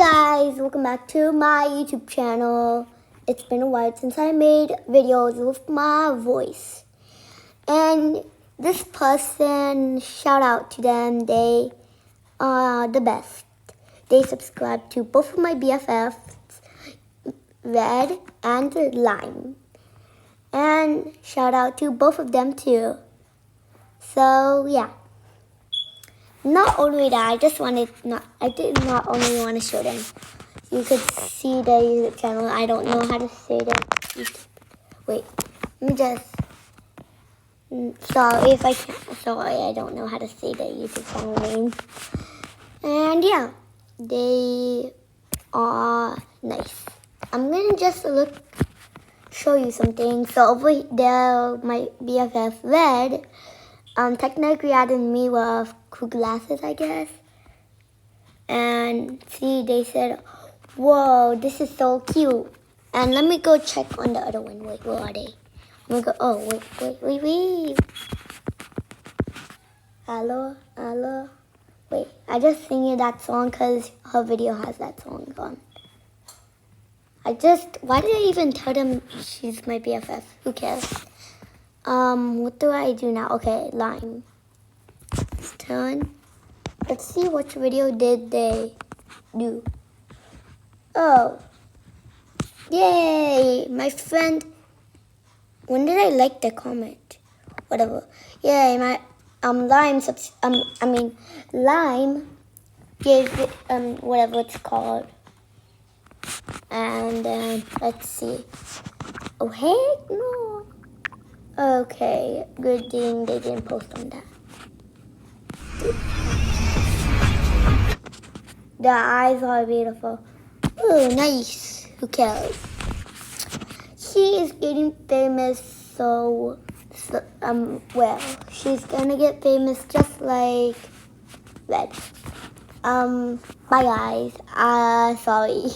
guys, welcome back to my YouTube channel. It's been a while since I made videos with my voice. And this person, shout out to them, they are the best. They subscribe to both of my BFFs, Red and Lime. And shout out to both of them too. So yeah. Not only that, I did not only want to show them. You could see the YouTube channel. I don't know how to say that. Wait, let me just. Sorry if I can't. Sorry, I don't know how to say the YouTube channel name. And yeah, they are nice. I'm gonna just show you something. So over there, my BFF Red. Technically added me with cool glasses, I guess. And see, they said, whoa, this is so cute. And let me go check on the other one. Wait, where are they? I'm gonna go, oh, wait. Hello. Wait, I just singing that song because her video has that song on. Why did I even tell them she's my BFF? Who cares? What do I do now? Okay, Lime. It's turn. Let's see which video did they do. Oh. Yay! My friend. When did I like the comment? Whatever. Yay, my Lime gave it whatever it's called. And let's see. Oh heck no. Okay, good thing they didn't post on that. The eyes are beautiful. Oh, nice. Who cares? She is getting famous, well, she's gonna get famous just like Red. Bye guys. Sorry.